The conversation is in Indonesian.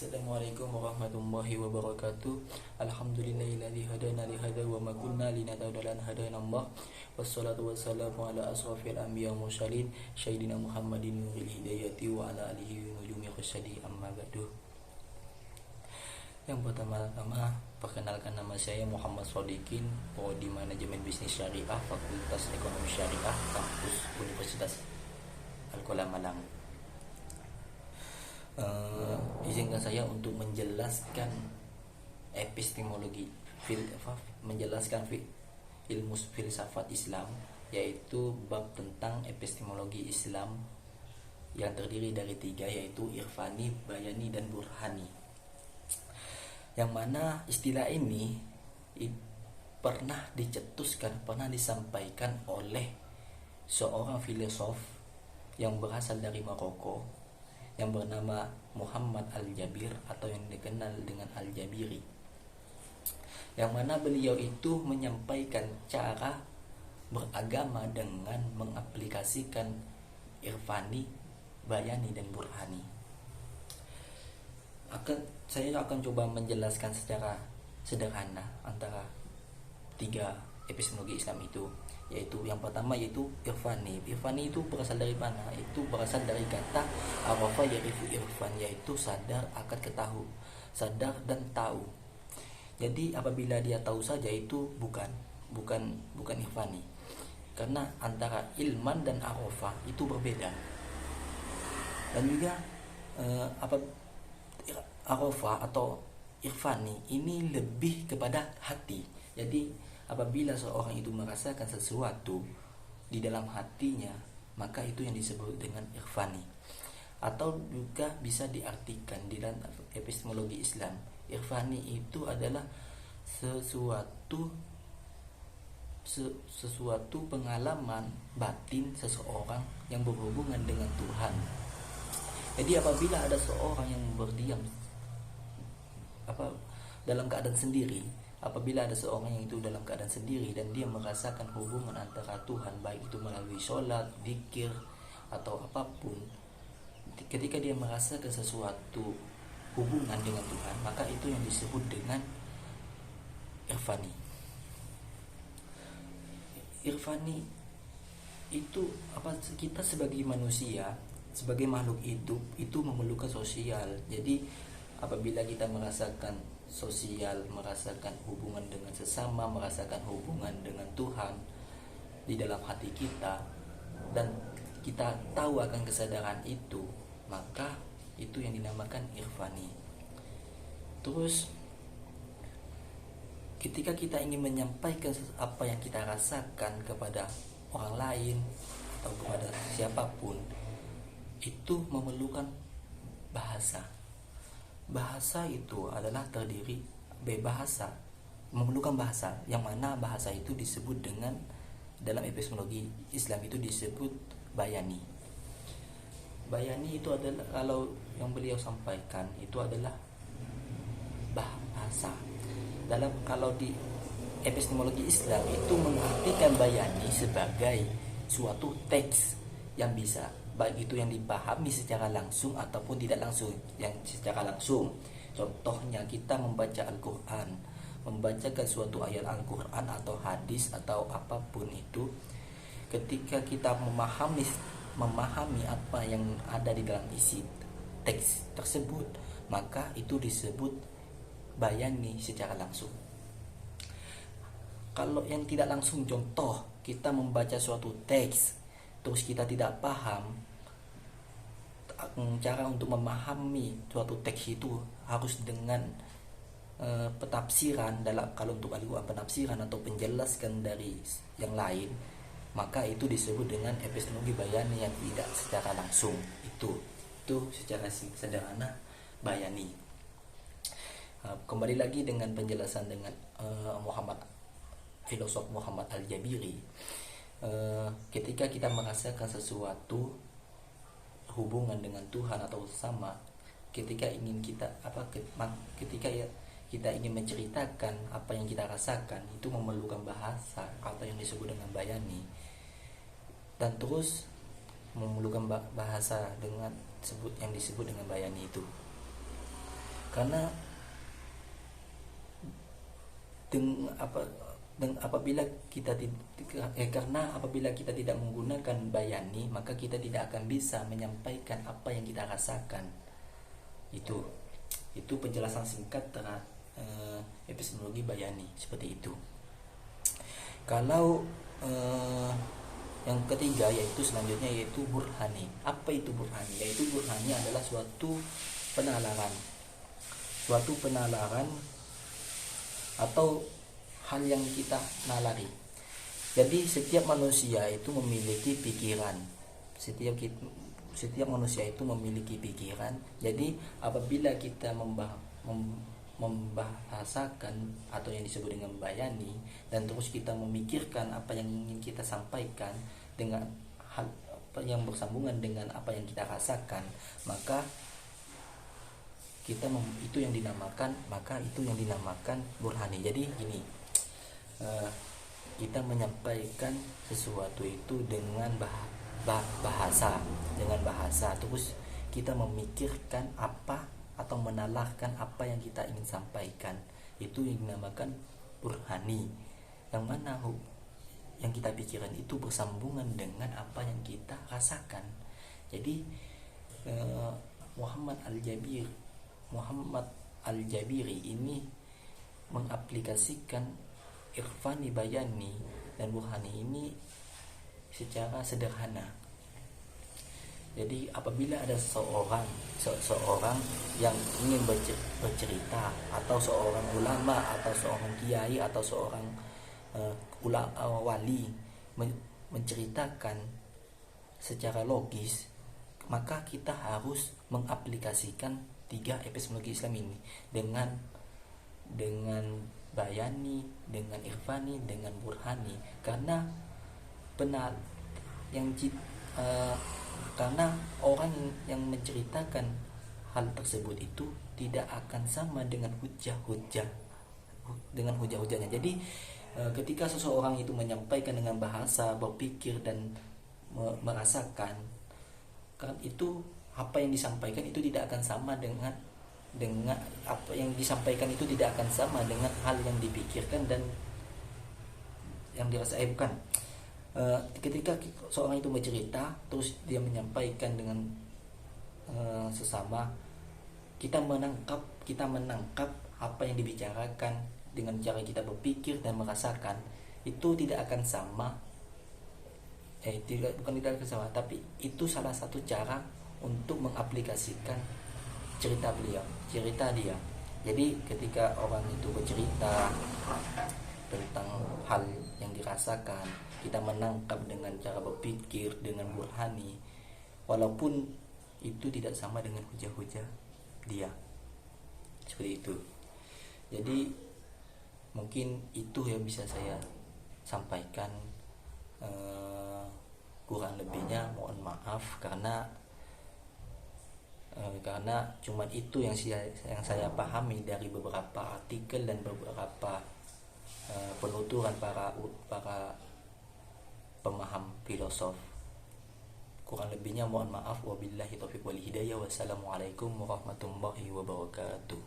Assalamualaikum warahmatullahi wabarakatuh. Alhamdulillahilladzi hadana li hadza wa ma kunna linahtadiya lawla an hadana Allah. Wassalatu wassalamu ala asrofil anbiya wal mursalin sayyidina Muhammadin nuril hidayati wa ala alihi wa nujumi khusyadi amma ba'du. Yang pertama-tama, perkenalkan nama saya Muhammad Shodikin, Prodi Manajemen Bisnis Syariah, Fakultas Ekonomi Syariah, Kampus Universitas Al-Qalam Malang. Izinkan saya untuk menjelaskan epistemologi, menjelaskan ilmu filsafat Islam, yaitu bab tentang epistemologi Islam yang terdiri dari 3, yaitu irfani, bayani, dan burhani. Yang mana istilah ini pernah dicetuskan, pernah disampaikan oleh seorang filosof yang berasal dari Maroko yang bernama Muhammad Al-Jabir atau yang dikenal dengan Al-Jabiri, yang mana beliau itu menyampaikan cara beragama dengan mengaplikasikan irfani, bayani, dan burhani. Saya akan coba menjelaskan secara sederhana antara 3 epistemologi Islam itu, yaitu yang pertama yaitu irfani. Irfani itu berasal dari mana? Itu berasal dari kata arafa ya'rifu irfan, yaitu sadar akan ketahui, sadar dan tahu. Jadi apabila dia tahu saja itu bukan irfani. Karena antara ilman dan arafa itu berbeda. Dan juga arafa atau irfani ini lebih kepada hati. Jadi apabila seorang itu merasakan sesuatu di dalam hatinya, maka itu yang disebut dengan irfani. Atau juga bisa diartikan di dalam epistemologi Islam, irfani itu adalah sesuatu pengalaman batin seseorang yang berhubungan dengan Tuhan. Jadi apabila ada seorang yang berdiam dalam keadaan sendiri, apabila ada seorang yang itu dalam keadaan sendiri dan dia merasakan hubungan antara Tuhan, baik itu melalui sholat, zikir, atau apapun, ketika dia merasakan sesuatu hubungan dengan Tuhan, maka itu yang disebut dengan irfani. Irfani itu kita sebagai manusia, sebagai makhluk hidup itu memerlukan sosial. Jadi apabila kita merasakan sosial, merasakan hubungan dengan sesama, merasakan hubungan dengan Tuhan di dalam hati kita, dan kita tahu akan kesadaran itu, maka itu yang dinamakan irfani. Terus ketika kita ingin menyampaikan apa yang kita rasakan kepada orang lain atau kepada siapapun, itu memerlukan bahasa. Bahasa itu adalah terdiri bahasa, memerlukan bahasa, yang mana bahasa itu disebut dengan, dalam epistemologi Islam itu disebut bayani. Bayani itu adalah, kalau yang beliau sampaikan itu adalah bahasa. Kalau di epistemologi Islam itu mengartikan bayani sebagai suatu teks yang bisa, baik itu yang dipahami secara langsung ataupun tidak langsung. Yang secara langsung, contohnya kita membaca Al-Quran, membacakan suatu ayat Al-Quran atau hadis atau apapun itu, ketika kita memahami apa yang ada di dalam isi teks tersebut, maka itu disebut bayani secara langsung. Kalau yang tidak langsung, contoh kita membaca suatu teks terus kita tidak paham, cara untuk memahami suatu teks itu harus dengan penafsiran, kalau untuk Al-Quran penafsiran atau penjelaskan dari yang lain, maka itu disebut dengan epistemologi bayani yang tidak secara langsung. Itu secara sederhana bayani. Kembali lagi dengan penjelasan dengan filosof Muhammad Al-Jabiri. Ketika kita merasakan sesuatu hubungan dengan Tuhan atau sama, ketika kita ingin menceritakan apa yang kita rasakan, itu memerlukan bahasa atau yang disebut dengan bayani, dan terus memerlukan bahasa dengan yang disebut dengan bayani itu. Karena apabila kita tidak menggunakan bayani, maka kita tidak akan bisa menyampaikan apa yang kita rasakan. Itu penjelasan singkat terhadap epistemologi bayani, seperti itu. Kalau yang ketiga selanjutnya yaitu burhani. Apa itu burhani? Yaitu burhani adalah suatu penalaran atau hal yang kita nalari. Jadi setiap manusia itu memiliki pikiran. Setiap manusia itu memiliki pikiran. Jadi apabila kita membahasakan atau yang disebut dengan bayani, dan terus kita memikirkan apa yang ingin kita sampaikan dengan hal yang bersambungan dengan apa yang kita rasakan, maka itu yang dinamakan burhani. Jadi gini, kita menyampaikan sesuatu itu dengan bahasa, terus kita memikirkan apa atau menalarkan apa yang kita ingin sampaikan. Itu yang dinamakan burhani, yang mana yang kita pikirkan itu bersambungan dengan apa yang kita rasakan. Jadi Muhammad Al-Jabiri ini mengaplikasikan irfani, bayani, dan burhani ini secara sederhana. Jadi apabila ada seseorang yang ingin bercerita, atau seorang ulama, atau seorang kiai, atau seorang wali menceritakan secara logis, maka kita harus mengaplikasikan 3 epistemologi Islam ini dengan bayani, dengan irfani, dengan burhani. Karena karena orang yang menceritakan hal tersebut itu tidak akan sama dengan hujah-hujahnya. Jadi ketika seseorang itu menyampaikan dengan bahasa, berpikir, dan merasakan, kan itu apa yang disampaikan itu tidak akan sama dengan apa yang disampaikan itu tidak akan sama dengan hal yang dipikirkan dan yang dirasakan. Bukan. Ketika seorang itu bercerita terus dia menyampaikan dengan sesama, kita menangkap apa yang dibicarakan dengan cara kita berpikir dan merasakan, itu tidak akan sama. Tidak akan sama, tapi itu salah satu cara untuk mengaplikasikan cerita dia. Jadi ketika orang itu bercerita tentang hal yang dirasakan, kita menangkap dengan cara berpikir, dengan burhani, walaupun itu tidak sama dengan hujah-hujah dia. Seperti itu. Jadi mungkin itu yang bisa saya sampaikan. Kurang lebihnya mohon maaf, karena cuman itu yang saya pahami dari beberapa artikel dan beberapa penuturan para pemaham filosof. Kurang lebihnya mohon maaf. Wabillahi taufiq wal hidayah. Wassalamualaikum warahmatullahi wabarakatuh.